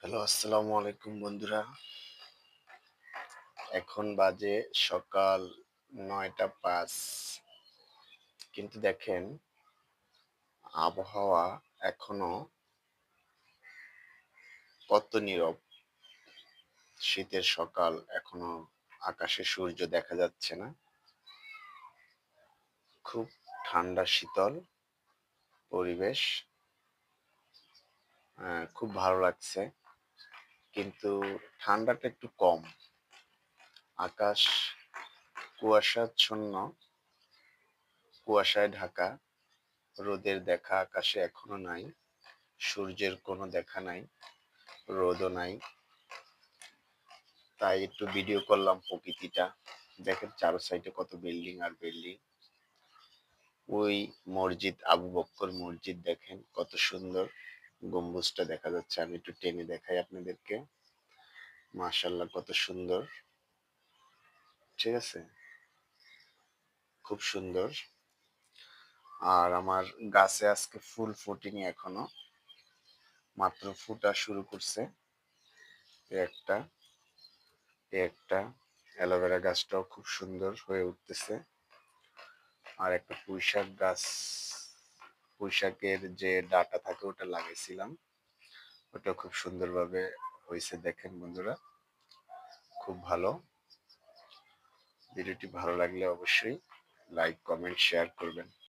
Hello, আসসালামু আলাইকুম বন্ধুরা। এখন বাজে সকাল ৯টা ৫। কিন্তু দেখেন আবহাওয়া এখনো কত নীরব। শীতের সকাল এখনো আকাশে সূর্য দেখা যাচ্ছে না। খুব ঠান্ডা শীতল পরিবেশ। খুব ভালো লাগছে। কিন্তু ঠান্ডাটা একটু কম। আকাশ কুয়াশাচ্ছন্ন, কুয়াশায় ঢাকা। রোদের দেখা আকাশে এখনো নাই। সূর্যের কোনো দেখা নাই, রোদও নাই। তাই একটু ভিডিও করলাম প্রকৃতিটা। দেখেন চারো সাইডে কত বিল্ডিং আর বিল্ডিং। ওই মসজিদ, আবু বক্কর মসজিদ দেখেন কত সুন্দর। গম্বুজটা দেখা যাচ্ছে। আমি একটু টেনে দেখাই আপনাদেরকে। মাশাআল্লাহ কত সুন্দর। ঠিক আছে? খুব সুন্দর। আর আমার গাছে আজকে ফুল ফোটেনি এখনো। মাত্র ফুটা শুরু করছে। এ একটা, এ একটা। অ্যালোভেরা গাছটাও খুব সুন্দর হয়ে উঠতেছে। আর একটা পুঁইশাক গাছ, পুঁইশাকের যে ডাঁটা থাকে ওটা লাগাইছিলাম। ওটা খুব সুন্দরভাবে হইছে দেখেন বন্ধুরা। খুব ভালো। ভিডিওটি ভালো লাগলে অবশ্যই লাইক, কমেন্ট, শেয়ার করবেন।